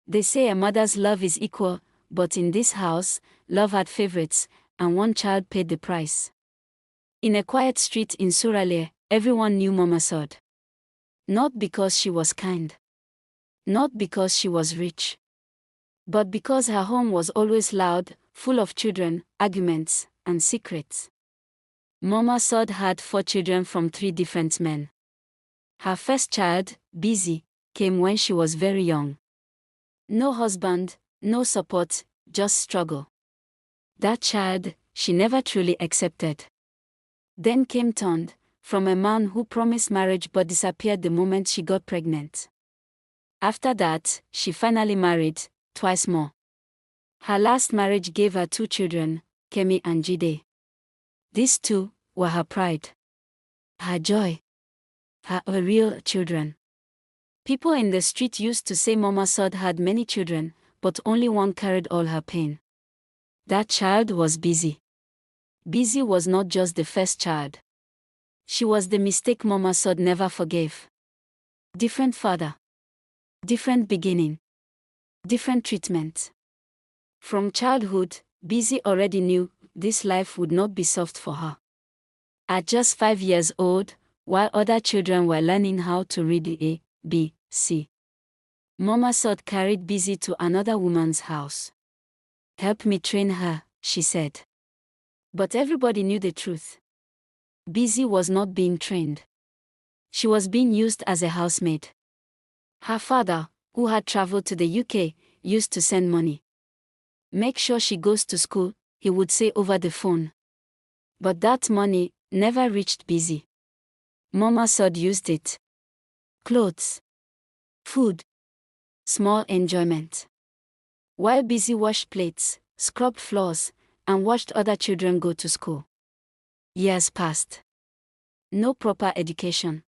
They say a mother's love is equal, but in this house, love had favorites, and one child paid the price. In a quiet street in Suraleh, everyone knew Mama Sod. Not because she was kind. Not because she was rich. But because her home was always loud, full of children, arguments, and secrets. Mama Sod had 4 children from 3 different men. Her first child, Busy, came when she was very young. No husband, no support, just struggle. That child, she never truly accepted. Then came Tond, from a man who promised marriage but disappeared the moment she got pregnant. After that, she finally married, twice more. Her last marriage gave her 2 children, Kemi and Jide. These 2 were her pride. Her joy. Her real children. People in the street used to say Mama Sod had many children, but only one carried all her pain. That child was Busy. Busy was not just the first child. She was the mistake Mama Sod never forgave. Different father. Different beginning. Different treatment. From childhood, Busy already knew this life would not be soft for her. At just 5 years old, while other children were learning how to read the A, B, C, Mama Sod carried Busy to another woman's house. "Help me train her," she said. But everybody knew the truth. Busy was not being trained. She was being used as a housemaid. Her father, who had traveled to the UK, used to send money. "Make sure she goes to school," he would say over the phone. But that money never reached Busy. Mama Sod used it. Clothes. Food. Small enjoyment. While Busy washed plates, scrubbed floors, and watched other children go to school. Years passed. No proper education.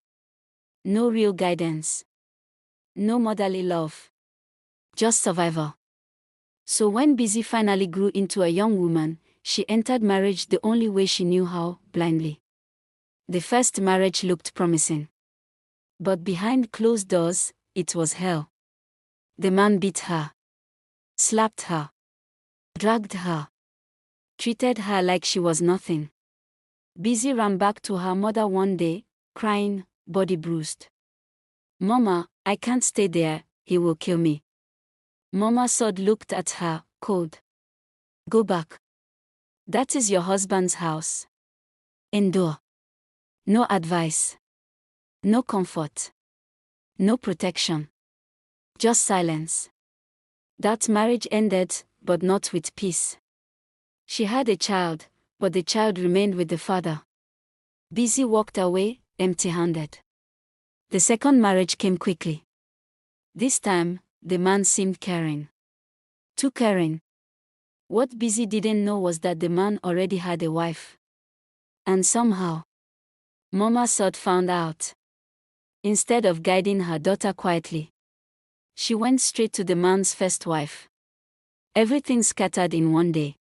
No real guidance. No motherly love. Just survival. So when Busy finally grew into a young woman, she entered marriage the only way she knew how, blindly. The first marriage looked promising. But behind closed doors, it was hell. The man beat her. Slapped her. Dragged her. Treated her like she was nothing. Busy ran back to her mother one day, crying, body bruised. "Mama, I can't stay there, he will kill me." Mama Sod looked at her, cold. "Go back. That is your husband's house. Endure." No advice. No comfort. No protection. Just silence. That marriage ended, but not with peace. She had a child, but the child remained with the father. Busy walked away, empty-handed. The second marriage came quickly. This time, the man seemed caring. Too caring. What Busy didn't know was that the man already had a wife. And somehow, Mama Sod found out. Instead of guiding her daughter quietly, she went straight to the man's first wife. Everything scattered in one day.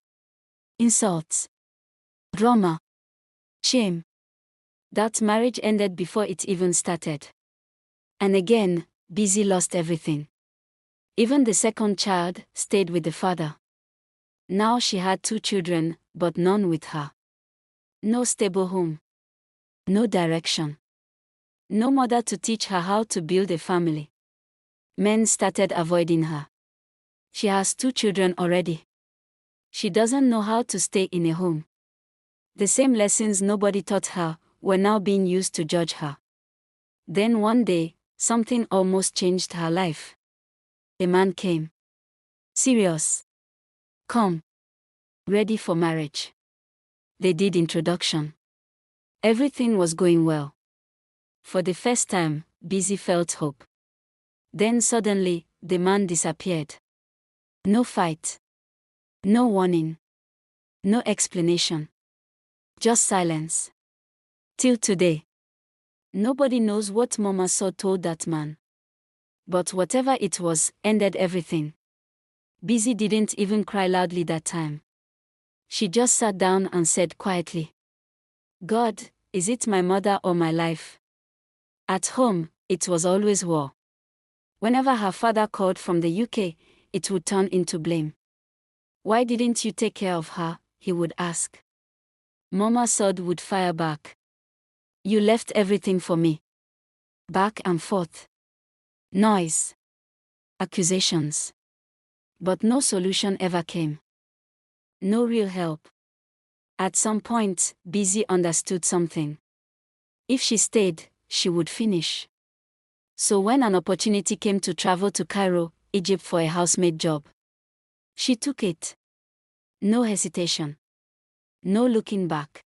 Insults. Drama. Shame. That marriage ended before it even started. And again, Busy lost everything. Even the second child stayed with the father. Now she had 2 children, but none with her. No stable home. No direction. No mother to teach her how to build a family. Men started avoiding her. She has 2 children already. She doesn't know how to stay in a home. The same lessons nobody taught her were now being used to judge her. Then one day, something almost changed her life. A man came. Serious. Calm. Ready for marriage. They did introduction. Everything was going well. For the first time, Busy felt hope. Then suddenly, the man disappeared. No fight. No warning. No explanation. Just silence. Till today. Nobody knows what Mama Sod told that man. But whatever it was, ended everything. Busy didn't even cry loudly that time. She just sat down and said quietly, "God, is it my mother or my life?" At home, it was always war. Whenever her father called from the UK, it would turn into blame. "Why didn't you take care of her?" he would ask. Mama Sod would fire back. "You left everything for me." Back and forth. Noise. Accusations. But no solution ever came. No real help. At some point, Busy understood something. If she stayed, she would finish. So when an opportunity came to travel to Cairo, Egypt for a housemaid job, she took it. No hesitation. No looking back.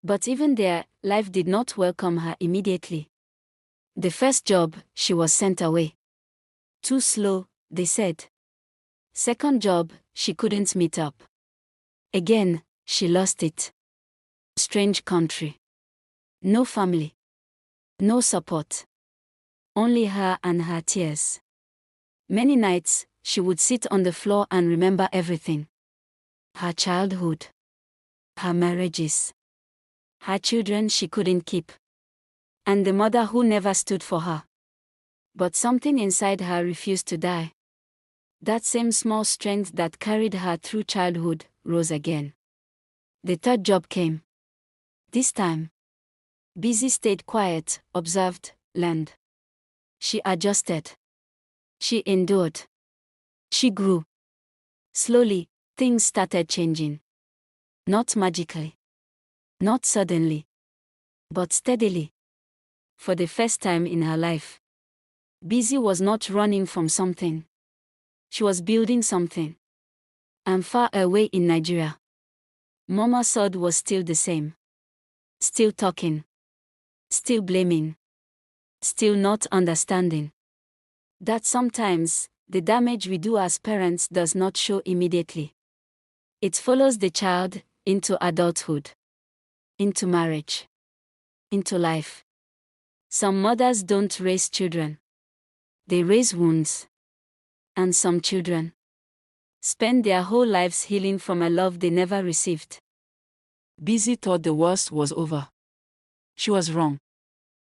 But even there, life did not welcome her immediately. The first job, she was sent away. Too slow, they said. Second job, she couldn't meet up. Again, she lost it. Strange country. No family. No support. Only her and her tears. Many nights, she would sit on the floor and remember everything. Her childhood. Her marriages. Her children she couldn't keep. And the mother who never stood for her. But something inside her refused to die. That same small strength that carried her through childhood rose again. The third job came. This time, Busy stayed quiet, observed, learned. She adjusted. She endured. She grew. Slowly, things started changing. Not magically. Not suddenly. But steadily. For the first time in her life, Busy was not running from something. She was building something. And far away in Nigeria, Mama Sod was still the same. Still talking. Still blaming. Still not understanding. That sometimes, the damage we do as parents does not show immediately. It follows the child into adulthood. Into marriage. Into life. Some mothers don't raise children. They raise wounds. And some children spend their whole lives healing from a love they never received. Busy thought the worst was over. She was wrong.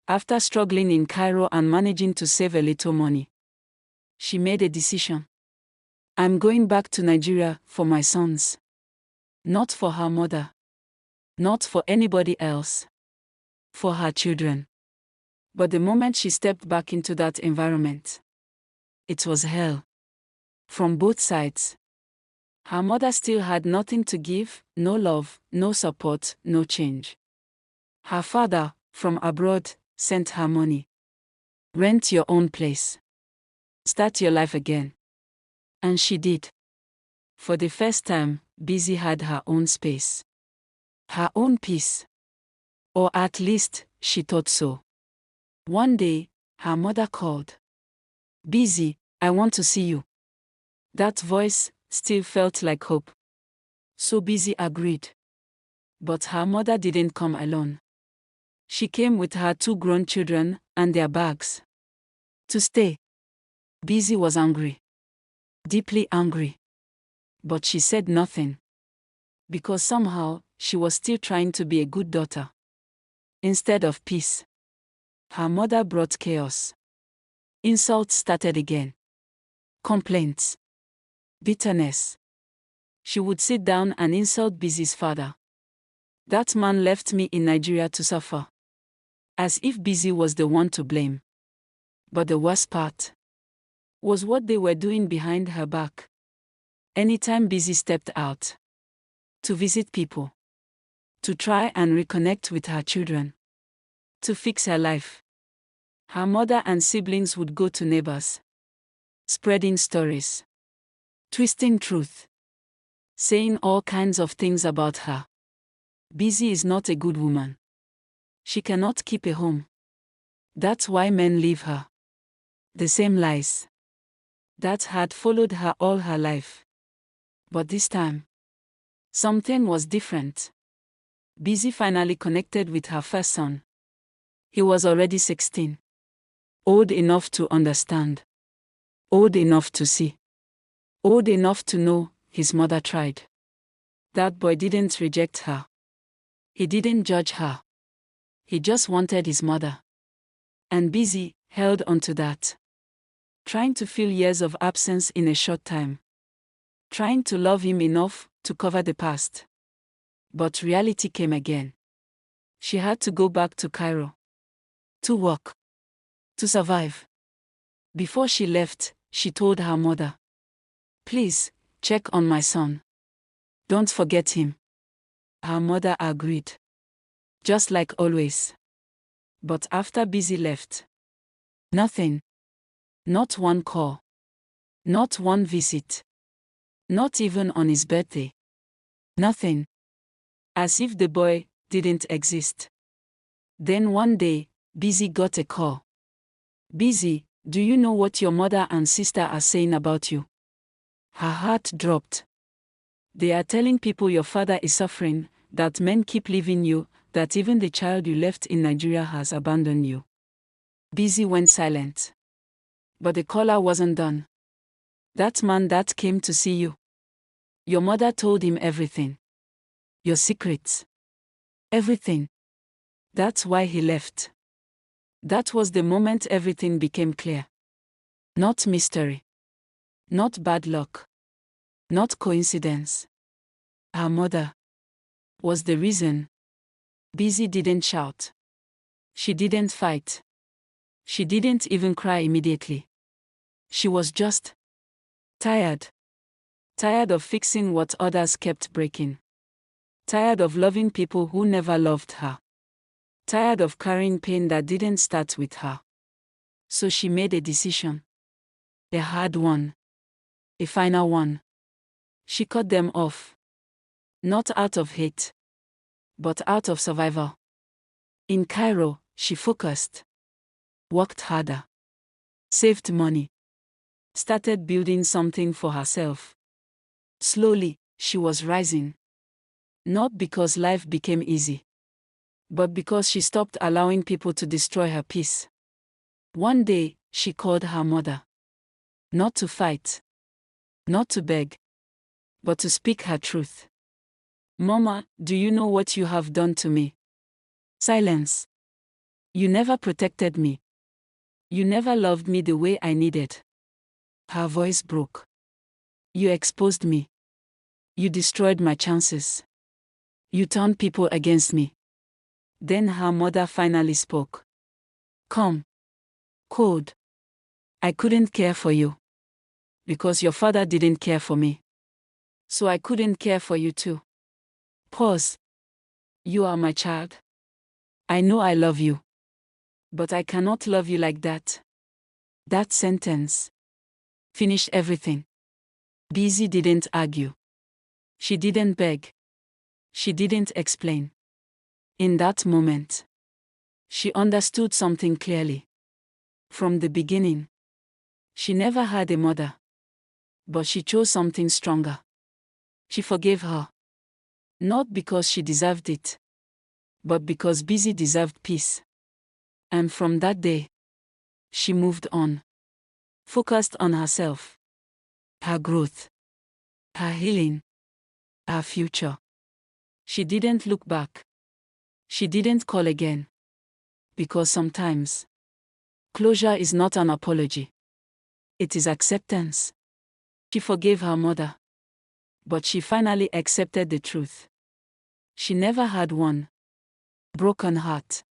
After struggling in Cairo and managing to save a little money, she made a decision. I'm going back to Nigeria for my sons. Not for her mother. Not for anybody else. For her children. But the moment she stepped back into that environment, it was hell. From both sides. Her mother still had nothing to give, no love, no support, no change. Her father, from abroad, sent her money. Rent your own place. Start your life again. And she did. For the first time, Busy had her own space. Her own peace. Or at least, she thought so. One day, her mother called. "Busy, I want to see you." That voice still felt like hope. So Busy agreed. But her mother didn't come alone. She came with her 2 grown children and their bags. To stay. Busy was angry. Deeply angry. But she said nothing. Because somehow, she was still trying to be a good daughter. Instead of peace, her mother brought chaos. Insults started again. Complaints. Bitterness. She would sit down and insult Busy's father. "That man left me in Nigeria to suffer." As if Busy was the one to blame. But the worst part was what they were doing behind her back. Anytime Busy stepped out to visit people, to try and reconnect with her children, to fix her life, her mother and siblings would go to neighbors, spreading stories, twisting truth, saying all kinds of things about her. Busy is not a good woman. She cannot keep a home. That's why men leave her. The same lies that had followed her all her life. But this time, something was different. Busy finally connected with her first son. He was already 16. Old enough to understand. Old enough to see. Old enough to know his mother tried. That boy didn't reject her. He didn't judge her. He just wanted his mother. And Busy held on to that. Trying to fill years of absence in a short time. Trying to love him enough to cover the past. But reality came again. She had to go back to Cairo. To work. To survive. Before she left, she told her mother, "Please, check on my son. Don't forget him." Her mother agreed. Just like always. But after Busy left, nothing. Not one call. Not one visit. Not even on his birthday. Nothing. As if the boy didn't exist. Then one day, Busy got a call. "Busy, do you know what your mother and sister are saying about you?" Her heart dropped. "They are telling people your father is suffering, that men keep leaving you, that even the child you left in Nigeria has abandoned you." Busy went silent. But the caller wasn't done. "That man that came to see you. Your mother told him everything. Your secrets. Everything. That's why he left." That was the moment everything became clear. Not mystery. Not bad luck. Not coincidence. Her mother was the reason. Busy didn't shout. She didn't fight. She didn't even cry immediately. She was just tired. Tired of fixing what others kept breaking. Tired of loving people who never loved her. Tired of carrying pain that didn't start with her. So she made a decision. A hard one. A final one. She cut them off. Not out of hate, but out of survival. In Cairo, she focused. Worked harder. Saved money. Started building something for herself. Slowly, she was rising. Not because life became easy, but because she stopped allowing people to destroy her peace. One day, she called her mother. Not to fight. Not to beg. But to speak her truth. "Mama, do you know what you have done to me?" Silence. "You never protected me. You never loved me the way I needed." Her voice broke. "You exposed me. You destroyed my chances. You turned people against me." Then her mother finally spoke. "Calm. Cold. I couldn't care for you. Because your father didn't care for me. So I couldn't care for you too. Pause. You are my child. I know I love you. But I cannot love you like that." That sentence finished everything. Busy didn't argue. She didn't beg. She didn't explain. In that moment, she understood something clearly. From the beginning, she never had a mother. But she chose something stronger. She forgave her. Not because she deserved it, but because Busy deserved peace. And from that day, she moved on. Focused on herself. Her growth. Her healing. Her future. She didn't look back. She didn't call again. Because sometimes, closure is not an apology. It is acceptance. She forgave her mother. But she finally accepted the truth. She never had one broken heart.